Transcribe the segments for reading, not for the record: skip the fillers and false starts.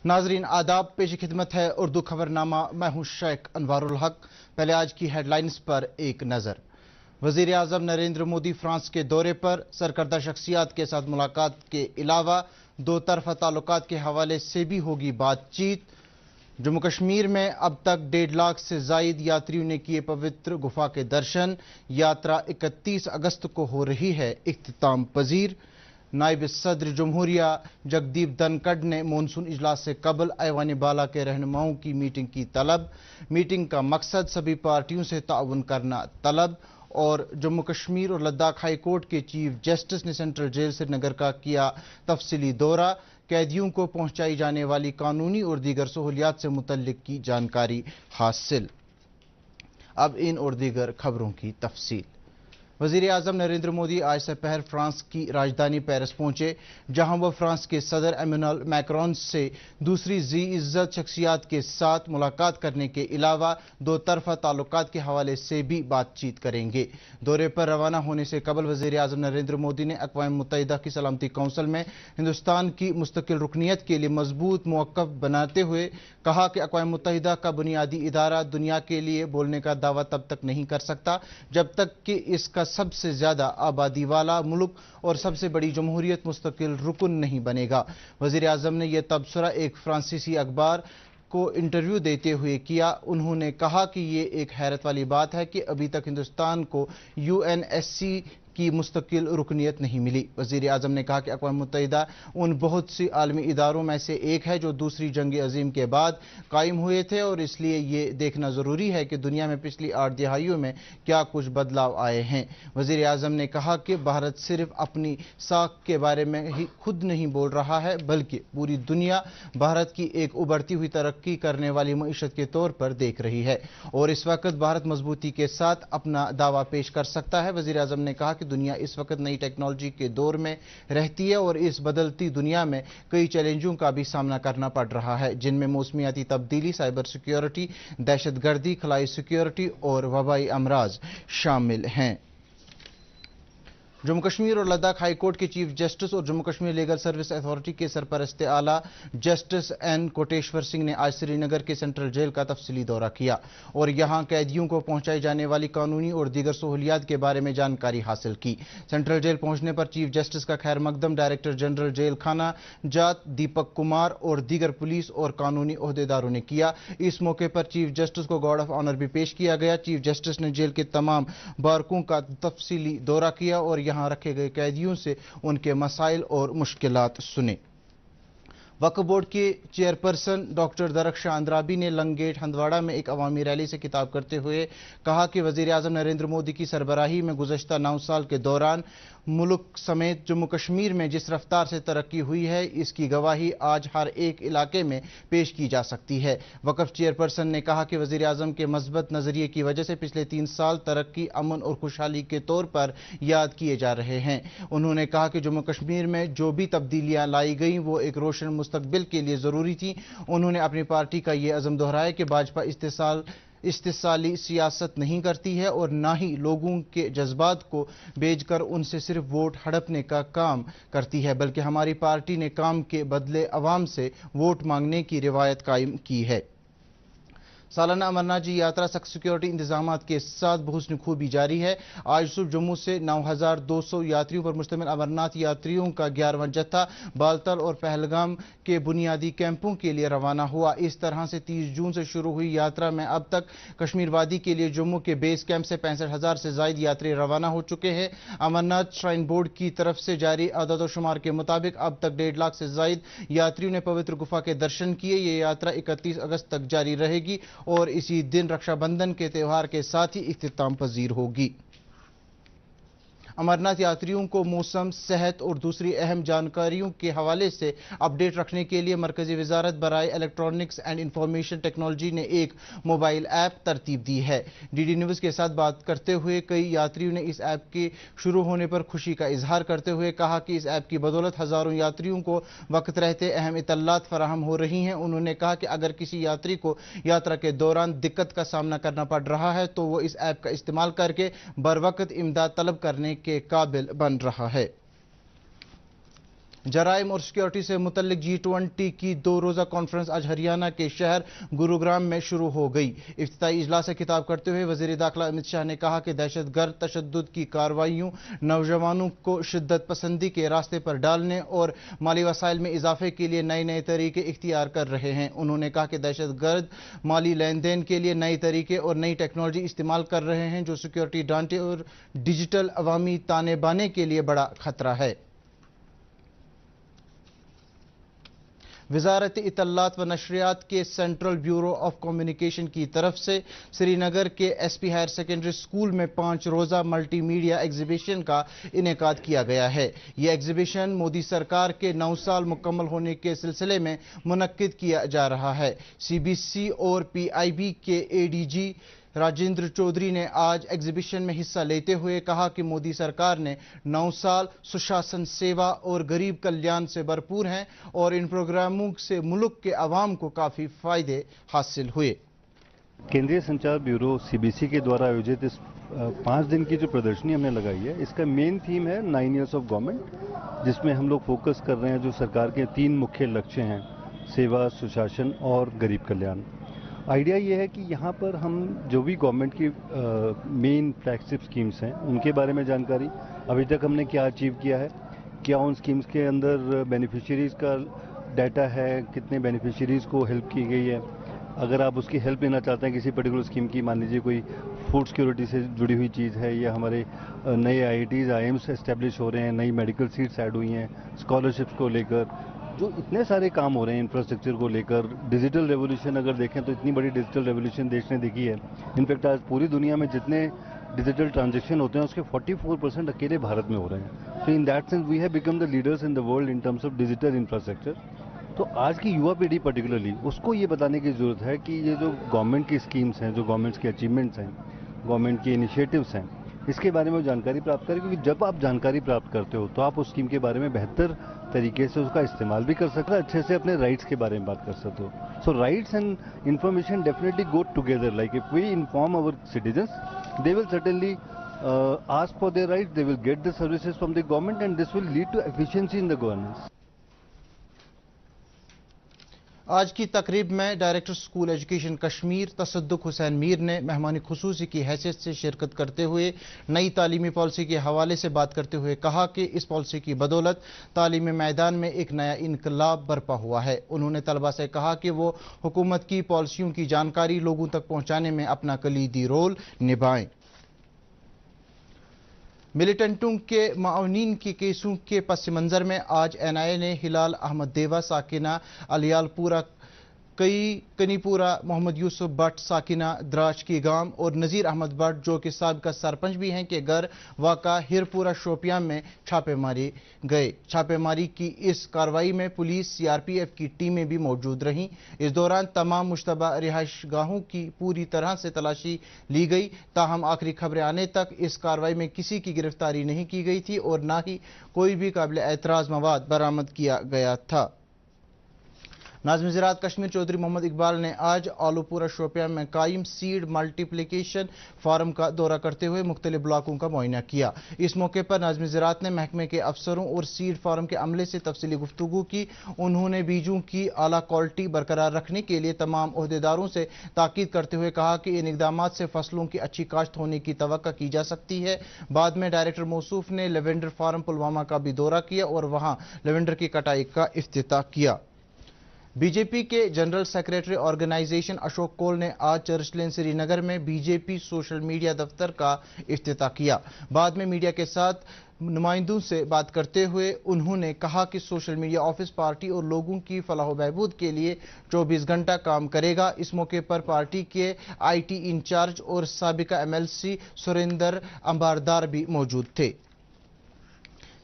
नाजरीन आदाब, पेश खिदमत है उर्दू खबरनामा। मैं हूं शेख अनवारुल हक। पहले आज की हेडलाइंस पर एक नजर। वजीर आजम नरेंद्र मोदी फ्रांस के दौरे पर सरकर्दा शख्सियात के साथ मुलाकात के अलावा दो तरफा ताल्लुकात के हवाले से भी होगी बातचीत। जम्मू कश्मीर में अब तक 1.5 लाख से जायद यात्रियों ने किए पवित्र गुफा के दर्शन। यात्रा 31 अगस्त को हो रही है इख्तिताम पजीर। नायब सदर जमहूरिया जगदीप धनखड़ ने मानसून इजलास से कबल ऐवान बाला के रहनुमाओं की मीटिंग की तलब। मीटिंग का मकसद सभी पार्टियों से ताउन करना तलब। और जम्मू कश्मीर और लद्दाख हाई कोर्ट के चीफ जस्टिस ने सेंट्रल जेल श्रीनगर का किया तफसीली दौरा। कैदियों को पहुंचाई जाने वाली कानूनी और दीगर सहूलियात से मुतल्लिक की जानकारी हासिल। अब इन और दीगर खबरों की तफसील। वजीर आजम नरेंद्र मोदी आज दोपहर फ्रांस की राजधानी पेरिस पहुंचे, जहां वह फ्रांस के सदर एमेनुएल मैक्रोन से दूसरी जी इज्जत शख्सियात के साथ मुलाकात करने के अलावा दो तरफा ताल्लुकात के हवाले से भी बातचीत करेंगे। दौरे पर रवाना होने से कबल वजीर आजम नरेंद्र मोदी ने अक़वाम मुत्तहिदा की सलामती कौंसिल में हिंदुस्तान की मुस्तकिल रुकनीत के लिए मजबूत मौक़िफ़ बनाते हुए कहा कि अक़वाम मुत्तहिदा का बुनियादी इदारा दुनिया के लिए बोलने का दावा तब तक नहीं कर सकता जब तक कि इसका सबसे ज्यादा आबादी वाला मुल्क और सबसे बड़ी जमहूरियत मुस्तकिल रुकन नहीं बनेगा। वजीर आजम ने यह तबसरा एक फ्रांसीसी अखबार को इंटरव्यू देते हुए किया। उन्होंने कहा कि यह एक हैरत वाली बात है कि अभी तक हिंदुस्तान को यूएनएससी की मुस्तकिल रुकनीत नहीं मिली। वजीर आजम ने कहा कि अक़वाम मुत्तहिदा उन बहुत सी आलमी इदारों में से एक है जो दूसरी जंग अजीम के बाद कायम हुए थे और इसलिए ये देखना ज़रूरी है कि दुनिया में पिछली 8 दिहाइयों में क्या कुछ बदलाव आए हैं। वजीर आजम ने कहा कि भारत सिर्फ अपनी साख के बारे में ही खुद नहीं बोल रहा है बल्कि पूरी दुनिया भारत की एक उभरती हुई तरक्की करने वाली मईशत के तौर पर देख रही है और इस वक्त भारत मजबूती के साथ अपना दावा पेश कर सकता है। वजीर आजम ने कहा कि दुनिया इस वक्त नई टेक्नोलॉजी के दौर में रहती है और इस बदलती दुनिया में कई चैलेंजों का भी सामना करना पड़ रहा है, जिनमें मौसमियाती तब्दीली, साइबर सिक्योरिटी, दहशतगर्दी, खलाई सिक्योरिटी और वबाई अमराज शामिल हैं। जम्मू कश्मीर और लद्दाख हाई कोर्ट के चीफ जस्टिस और Jammu Kashmir legal service authority के सरपरस्त आला जस्टिस एन कोटेश्वर सिंह ने आज श्रीनगर के सेंट्रल जेल का तफसीली दौरा किया और यहां कैदियों को पहुंचाई जाने वाली कानूनी और दीगर सहूलियात के बारे में जानकारी हासिल की। सेंट्रल जेल पहुंचने पर चीफ जस्टिस का खैर मकदम डायरेक्टर जनरल जेल खाना जात दीपक कुमार और दीगर पुलिस और कानूनी ओहदेदारों ने किया। इस मौके पर चीफ जस्टिस को गार्ड ऑफ ऑनर भी पेश किया गया। चीफ जस्टिस ने जेल के तमाम बारकों का तफसीली दौरा किया और यहां रखे गए कैदियों से उनके मसाइल और मुश्किलात सुने। वक्फ बोर्ड के चेयरपर्सन डॉक्टर दरख्शां अंद्राबी ने लंगगेट हंदवाड़ा में एक अवामी रैली से खिताब करते हुए कहा कि वजीर आजम नरेंद्र मोदी की सरबराही में गुज़श्ता 9 साल के दौरान मुल्क समेत जम्मू कश्मीर में जिस रफ्तार से तरक्की हुई है इसकी गवाही आज हर एक इलाके में पेश की जा सकती है। वक्फ चेयरपर्सन ने कहा कि वजीर आजम के मस्बत नजरिए की वजह से पिछले 3 साल तरक्की, अमन और खुशहाली के तौर पर याद किए जा रहे हैं। उन्होंने कहा कि जम्मू कश्मीर में जो भी तब्दीलियां लाई गई वो एक रोशन मुस्तकबिल के लिए जरूरी थी। उन्होंने अपनी पार्टी का यह अज़म दोहराया कि भाजपा इस्तेसाली सियासत नहीं करती है और ना ही लोगों के जज्बात को बेचकर उनसे सिर्फ वोट हड़पने का काम करती है, बल्कि हमारी पार्टी ने काम के बदले अवाम से वोट मांगने की रिवायत कायम की है। सालाना अमरनाथ जी यात्रा सख्त सिक्योरिटी इंतजामात के साथ बहुस्न खूबी जारी है। आज सुबह जम्मू से 9200 यात्रियों पर मुश्तमिल अमरनाथ यात्रियों का 11वां जत्था बालतल और पहलगाम के बुनियादी कैंपों के लिए रवाना हुआ। इस तरह से 30 जून से शुरू हुई यात्रा में अब तक कश्मीर वादी के लिए जम्मू के बेस कैंप से 65,000 से ज्यादा यात्री रवाना हो चुके हैं। अमरनाथ श्राइन बोर्ड की तरफ से जारी आदाद शुमार के मुताबिक अब तक 1.5 लाख से ज्यादा यात्रियों ने पवित्र गुफा के दर्शन किए। ये यात्रा 31 अगस्त तक जारी रहेगी और इसी दिन रक्षाबंधन के त्यौहार के साथ ही इख्तिताम पजीर होगी। अमरनाथ यात्रियों को मौसम, सेहत और दूसरी अहम जानकारियों के हवाले से अपडेट रखने के लिए मरकजी वजारत बराए इलेक्ट्रॉनिक्स एंड इंफॉर्मेशन टेक्नोलॉजी ने एक मोबाइल ऐप तरतीब दी है। डीडी न्यूज़ के साथ बात करते हुए कई यात्रियों ने इस ऐप के शुरू होने पर खुशी का इजहार करते हुए कहा कि इस ऐप की बदौलत हजारों यात्रियों को वक्त रहते अहम इत्तलात फराहम हो रही हैं। उन्होंने कहा कि अगर किसी यात्री को यात्रा के दौरान दिक्कत का सामना करना पड़ रहा है तो वो इस ऐप का इस्तेमाल करके बर वक्त इमदाद तलब करने के काबिल बन रहा है। जराइम और सिक्योरिटी से मुतल्लिक G20 की 2 रोज़ा कॉन्फ्रेंस आज हरियाणा के शहर गुरुग्राम में शुरू हो गई। इफ्तिताई इजलास से खिताब करते हुए वज़ीर दाखिला अमित शाह ने कहा कि दहशतगर्द तशद्दुद की कार्रवाइयों, नौजवानों को शिद्दत पसंदी के रास्ते पर डालने और माली वसाइल में इजाफे के लिए नए नए तरीके इख्तियार कर रहे हैं। उन्होंने कहा कि दहशतगर्द माली लेन देन के लिए नए तरीके और नई टेक्नोलॉजी इस्तेमाल कर रहे हैं, जो सिक्योरिटी ढांचे और डिजिटल अवामी ताने बाने के लिए बड़ा खतरा है। वज़ारत इत्तलात व नशरियात के सेंट्रल ब्यूरो ऑफ कम्युनिकेशन की तरफ से श्रीनगर के SP हायर सेकेंडरी स्कूल में 5 रोज़ा मल्टी मीडिया एग्जीबिशन का इनेकाद किया गया है। यह एग्जीबिशन मोदी सरकार के 9 साल मुकम्मल होने के सिलसिले में मुनक्किद किया जा रहा है। CBC और PIB के ADG राजेंद्र चौधरी ने आज एग्जीबिशन में हिस्सा लेते हुए कहा कि मोदी सरकार ने 9 साल सुशासन, सेवा और गरीब कल्याण से भरपूर हैं और इन प्रोग्रामों से मुल्क के अवाम को काफ़ी फायदे हासिल हुए। केंद्रीय संचार ब्यूरो CBC के द्वारा आयोजित इस 5 दिन की जो प्रदर्शनी हमने लगाई है, इसका मेन थीम है 9 इयर्स ऑफ गवर्नमेंट, जिसमें हम लोग फोकस कर रहे हैं जो सरकार के 3 मुख्य लक्ष्य हैं, सेवा, सुशासन और गरीब कल्याण। आइडिया ये है कि यहाँ पर हम जो भी गवर्नमेंट की मेन फ्लैगशिप स्कीम्स हैं उनके बारे में जानकारी, अभी तक हमने क्या अचीव किया है, क्या उन स्कीम्स के अंदर बेनिफिशियरीज़ का डाटा है, कितने बेनिफिशियरीज़ को हेल्प की गई है। अगर आप उसकी हेल्प लेना चाहते हैं किसी पर्टिकुलर स्कीम की, मान लीजिए कोई फूड सिक्योरिटी से जुड़ी हुई चीज़ है, या हमारे नए IITs IIMs एस्टेब्लिश हो रहे हैं, नई मेडिकल सीट्स ऐड हुई हैं, स्कॉलरशिप्स को लेकर जो इतने सारे काम हो रहे हैं, इंफ्रास्ट्रक्चर को लेकर, डिजिटल रेवोल्यूशन अगर देखें तो इतनी बड़ी डिजिटल रेवोल्यूशन देश ने देखी है। इनफैक्ट आज पूरी दुनिया में जितने डिजिटल ट्रांजैक्शन होते हैं उसके 44% अकेले भारत में हो रहे हैं। तो in that sense we have become the leaders in the world in terms of digital infrastructure. तो आज की युवा पीढ़ी पर्टिकुलरली उसको ये बताने की ज़रूरत है कि ये जो गवर्नमेंट की स्कीम्स हैं, जो गवर्नमेंट्स के अचीवमेंट्स हैं, गवर्नमेंट के इनिशिएटिव्स हैं, इसके बारे में जानकारी प्राप्त करें, क्योंकि जब आप जानकारी प्राप्त करते हो तो आप उस स्कीम के बारे में बेहतर तरीके से उसका इस्तेमाल भी कर सकते हो, अच्छे से अपने राइट्स के बारे में बात कर सकते हो। So rights and information definitely go together. Like if we inform our citizens, they will certainly ask for their rights, they will get the services from the government, and this will lead to efficiency in the governance. आज की तकरीब में director school education Kashmir तसद्दुक हुसैन मीर ने मेहमानी खुसूसी की हैसियत से शिरकत करते हुए नई तालीमी पॉलिसी के हवाले से बात करते हुए कहा कि इस पॉलिसी की बदौलत तालीमी मैदान में एक नया इनकलाब बरपा हुआ है। उन्होंने तलबा से कहा कि वो हुकूमत की पॉलिसियों की जानकारी लोगों तक पहुँचाने में अपना कलीदी रोल निभाएं। मिलिटेंटों के माउनीन की केसों के पस मंजर में आज NIA ने हिलाल अहमद देवा साकिना अलियालपुरा कनीपुरा, मोहम्मद यूसुफ भट्ट साकिना द्राश की गांव और नज़ीर अहमद भट्ट जो कि साबिका सरपंच भी हैं के घर वाक़ा हिरपुरा शोपियां में छापेमारी गए। छापेमारी की इस कार्रवाई में पुलिस CRPF की टीमें भी मौजूद रहीं। इस दौरान तमाम मुश्तबा रिहाइश गाहों की पूरी तरह से तलाशी ली गई। ताहम आखिरी खबरें आने तक इस कार्रवाई में किसी की गिरफ्तारी नहीं की गई थी और न ही कोई भी काबिल एतराज़ मवाद बरामद किया गया था। नाज़िम ज़राअत कश्मीर चौधरी मोहम्मद इकबाल ने आज आलूपुरा शोपियां में कायम सीड मल्टीप्लिकेशन फार्म का दौरा करते हुए मुख्तलिफ ब्लॉकों का मुआयना किया। इस मौके पर नाज़िम ज़राअत ने महकमे के अफसरों और सीड फार्म के अमले से तफसीली गुफ्तगू की। उन्होंने बीजों की आला क्वालिटी बरकरार रखने के लिए तमाम ओहदेदारों से ताकीद करते हुए कहा कि इन इक़दामात से फसलों की अच्छी काश्त होने की तवक्का की जा सकती है। बाद में डायरेक्टर मौसूफ ने लेवेंडर फार्म पुलवामा का भी दौरा किया और वहां लेवेंडर की कटाई का इफ्तिताह किया। बीजेपी के general secretary organisation Ashok Kaul ने आज चर्च लेन श्रीनगर में बीजेपी सोशल मीडिया दफ्तर का इफ्तिताह किया। बाद में मीडिया के साथ नुमाइंदों से बात करते हुए उन्होंने कहा कि सोशल मीडिया ऑफिस पार्टी और लोगों की फलाह बहबूद के लिए 24 घंटा काम करेगा। इस मौके पर पार्टी के IT इंचार्ज और साबिका MLC सुरेंद्र अंबारदार भी मौजूद थे।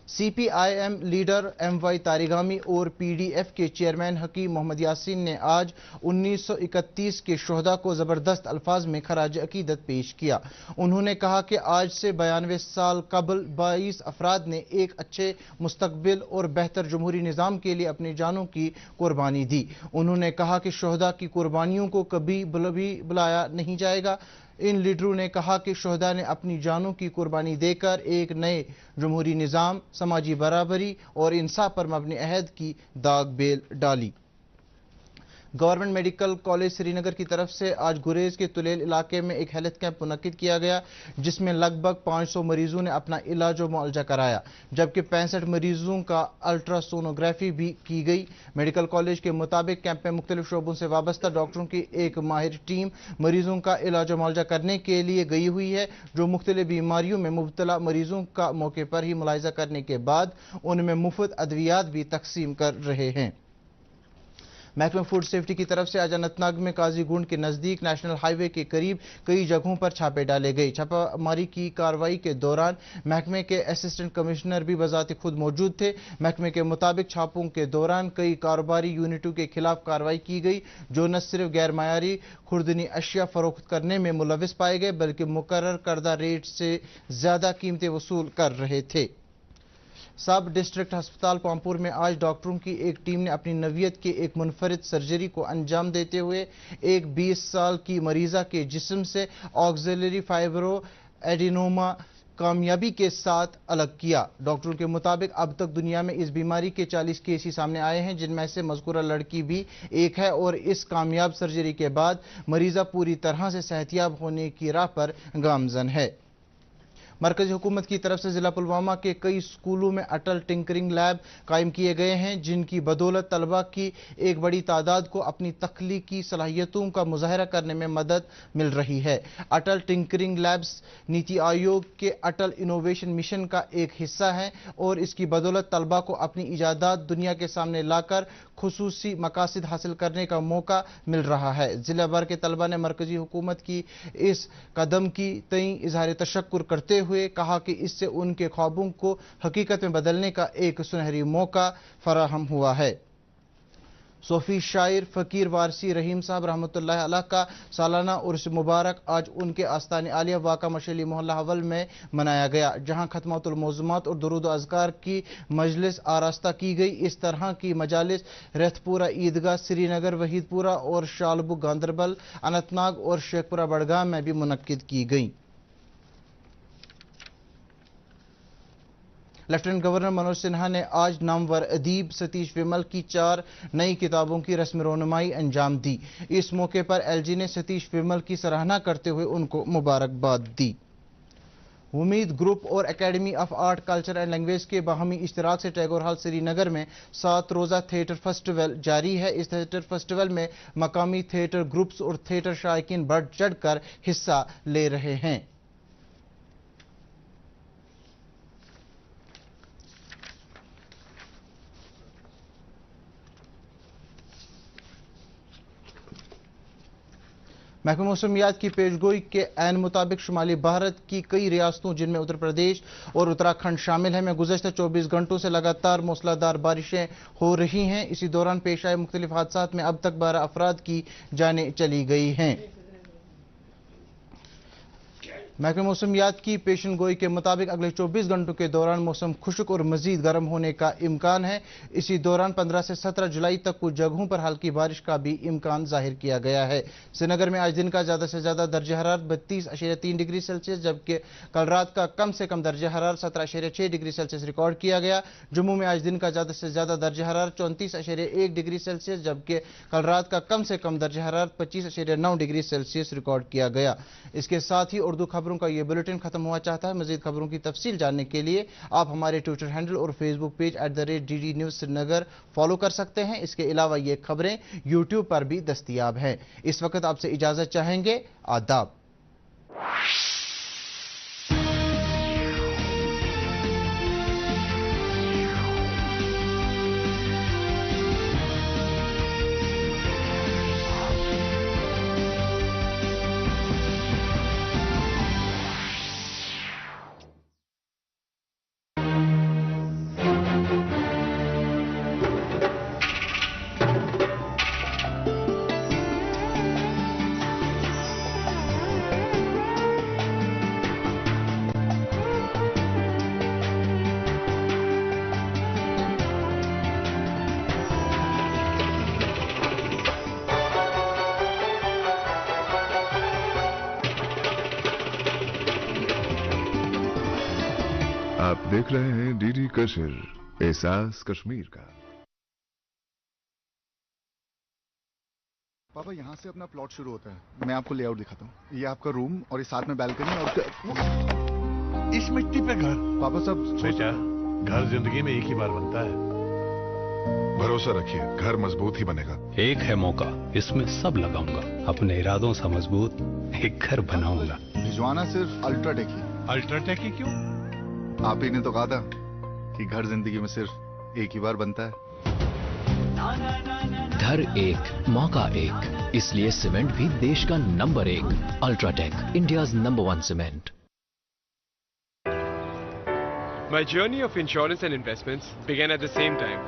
CPIM लीडर MY तारिगामी और PDF के चेयरमैन हकीम मोहम्मद यासीन ने आज 1931 के शोहदा को ज़बरदस्त अल्फाज में खराज अकीदत पेश किया। उन्होंने कहा कि आज से 92 साल कबल 22 अफराद ने एक अच्छे मुस्तकबिल और बेहतर जमहूरी निज़ाम के लिए अपनी जानों की कुर्बानी दी। उन्होंने कहा कि शोहदा की कुर्बानियों को कभी भुलाया नहीं जाएगा। इन लीडरों ने कहा कि शोहदा ने अपनी जानों की कुर्बानी देकर एक नए जमहूरी निज़ाम, समाजी बराबरी और इंसाफ पर मबनी अहद की दाग बेल डाली। गवर्नमेंट मेडिकल कॉलेज श्रीनगर की तरफ से आज गुरेज के तुलेल इलाके में एक हेल्थ कैंप मुनक्किद किया गया, जिसमें लगभग 500 मरीजों ने अपना इलाज और मुआवजा कराया, जबकि 65 मरीजों का अल्ट्रासोनोग्राफी भी की गई। मेडिकल कॉलेज के मुताबिक कैंप में मुख्तलिफ शोबों से वाबस्ता डॉक्टरों की एक माहिर टीम मरीजों का इलाज और मुआवजा करने के लिए गई हुई है, जो मुख्तलिफ बीमारियों में मुब्तला मरीजों का मौके पर ही मुलाहिजा करने के बाद उनमें मुफ्त अद्वियात भी तकसीम कर रहे हैं। महकमा फूड सेफ्टी की तरफ से आज अनंतनाग में काजी गुंड के नजदीक नेशनल हाईवे के करीब कई जगहों पर छापे डाले गए। छापामारी की कार्रवाई के दौरान महकमे के असिस्टेंट कमिश्नर भी बजाते खुद मौजूद थे। महकमे के मुताबिक छापों के दौरान कई कारोबारी यूनिटों के खिलाफ कार्रवाई की गई, जो न सिर्फ गैर मायारी खुर्दनी अशिया फरोख्त करने में मुलविस पाए गए, बल्कि मुकर्रर करदा रेट से ज्यादा कीमतें वसूल कर रहे थे। सब डिस्ट्रिक्ट अस्पताल पामपुर में आज डॉक्टरों की एक टीम ने अपनी नवियत की एक मुनफरिद सर्जरी को अंजाम देते हुए एक 20 साल की मरीजा के जिस्म से ऑक्सिलरी फाइब्रो एडिनोमा कामयाबी के साथ अलग किया। डॉक्टरों के मुताबिक अब तक दुनिया में इस बीमारी के 40 केस ही सामने आए हैं, जिनमें से मज़कूरा लड़की भी एक है, और इस कामयाब सर्जरी के बाद मरीजा पूरी तरह से सेहतियाब होने की राह पर गामजन है। मरकजी हुकूमत की तरफ से जिला पुलवामा के कई स्कूलों में अटल टिंकरिंग लैब कायम किए गए हैं, जिनकी बदौलत तलबा की एक बड़ी तादाद को अपनी तख्लीकी सलाहियतों का मुजाहरा करने में मदद मिल रही है। अटल टिंकरिंग लैब्स नीति आयोग के अटल इनोवेशन मिशन का एक हिस्सा है और इसकी बदौलत तलबा को अपनी इजादात दुनिया के सामने लाकर खुसूसी मकासद हासिल करने का मौका मिल रहा है। जिला भर के तलबा ने मरकजी हुकूमत की इस कदम की तई इजहार तशक्कुर करते हुए कहा कि इससे उनके ख्वाबों को हकीकत में बदलने का एक सुनहरी मौका फराहम हुआ है। सूफी शायर फ़कीर वारसी रहीम साहब रहमतुल्लाह अलैह का सालाना उर्स मुबारक आज उनके आस्तान आलिया वाक़ा मशली मोहल्ला हवल में मनाया गया, जहां खत्मातुल मौज़ूमात और दुरूद अज़कार की मजलिस आरास्ता की गई। इस तरह की मजालिस रेतपुरा ईदगाह श्रीनगर, वहीदपुरा और शालबुग गांदरबल, अनंतनाग और शेखपुरा बड़गाम में भी मुनक्किद की गई। लेफ्टिनेंट गवर्नर मनोज सिन्हा ने आज नामवर अदीब सतीश विमल की 4 नई किताबों की रस्म रोनुमाई अंजाम दी। इस मौके पर एलजी ने सतीश विमल की सराहना करते हुए उनको मुबारकबाद दी। उम्मीद ग्रुप और academy of art, culture and language के बाहमी इश्तराक से टैगोर हॉल श्रीनगर में 7 रोज़ा थिएटर फेस्टिवल जारी है। इस थिएटर फेस्टिवल में मकामी थिएटर ग्रुप्स और थिएटर शायकीन बढ़ चढ़ कर हिस्सा ले रहे हैं। महकमा मौसमियात की पेशगोई के ऐन मुताबिक शुमाली भारत की कई रियासतों, जिनमें उत्तर प्रदेश और उत्तराखंड शामिल हैं, में गुज़श्ता 24 घंटों से लगातार मूसलाधार बारिशें हो रही हैं। इसी दौरान पेश आए मुख्तलिफ हादसात में अब तक 12 अफराद की जानें चली गई हैं। महकमा मौसमियात की पेशन गोई के मुताबिक अगले 24 घंटों के दौरान मौसम खुश्क और मजीद गर्म होने का इम्कान है। इसी दौरान 15 से 17 जुलाई तक कुछ जगहों पर हल्की बारिश का भी इम्कान जाहिर किया गया है। श्रीनगर में आज दिन का ज्यादा से ज्यादा दर्जा हरारत 32.3 डिग्री सेल्सियस, जबकि कल रात का कम से कम दर्जा हरारत 17.6 डिग्री सेल्सियस रिकॉर्ड किया गया। जम्मू में आज दिन का ज्यादा से ज्यादा दर्जा हरारत 34.1 डिग्री सेल्सियस, जबकि कल रात का कम से कम दर्जा हरारत 25.9 डिग्री सेल्सियस रिकॉर्ड किया गया। इसके साथ ही उर्दू खबरों का यह बुलेटिन खत्म हुआ चाहता है। मजीद खबरों की तफसील जानने के लिए आप हमारे ट्विटर हैंडल और Facebook page @DD News Srinagar follow कर सकते हैं। इसके अलावा ये खबरें यूट्यूब पर भी दस्तयाब हैं। इस वक्त आपसे इजाजत चाहेंगे। आदाब। आप देख रहे हैं डीडी कश्मीर, एहसास कश्मीर का। पापा यहाँ से अपना प्लॉट शुरू होता है। मैं आपको लेआउट दिखाता हूँ। ये आपका रूम और ये साथ में बालकनी और इस मिट्टी पे घर। पापा सब बेटा, घर जिंदगी में एक ही बार बनता है। भरोसा रखिए, घर मजबूत ही बनेगा। एक है मौका, इसमें सब लगाऊंगा। अपने इरादों से मजबूत एक घर बनाऊंगा। भिजवाना सिर्फ अल्ट्राटेक ही। अल्ट्राटेक ही क्यों? आप ही ने तो कहा था कि घर जिंदगी में सिर्फ एक ही बार बनता है। घर एक, मौका एक, इसलिए सीमेंट भी देश का number 1। UltraTech, India's number 1 cement. My journey of insurance and investments began at the same time.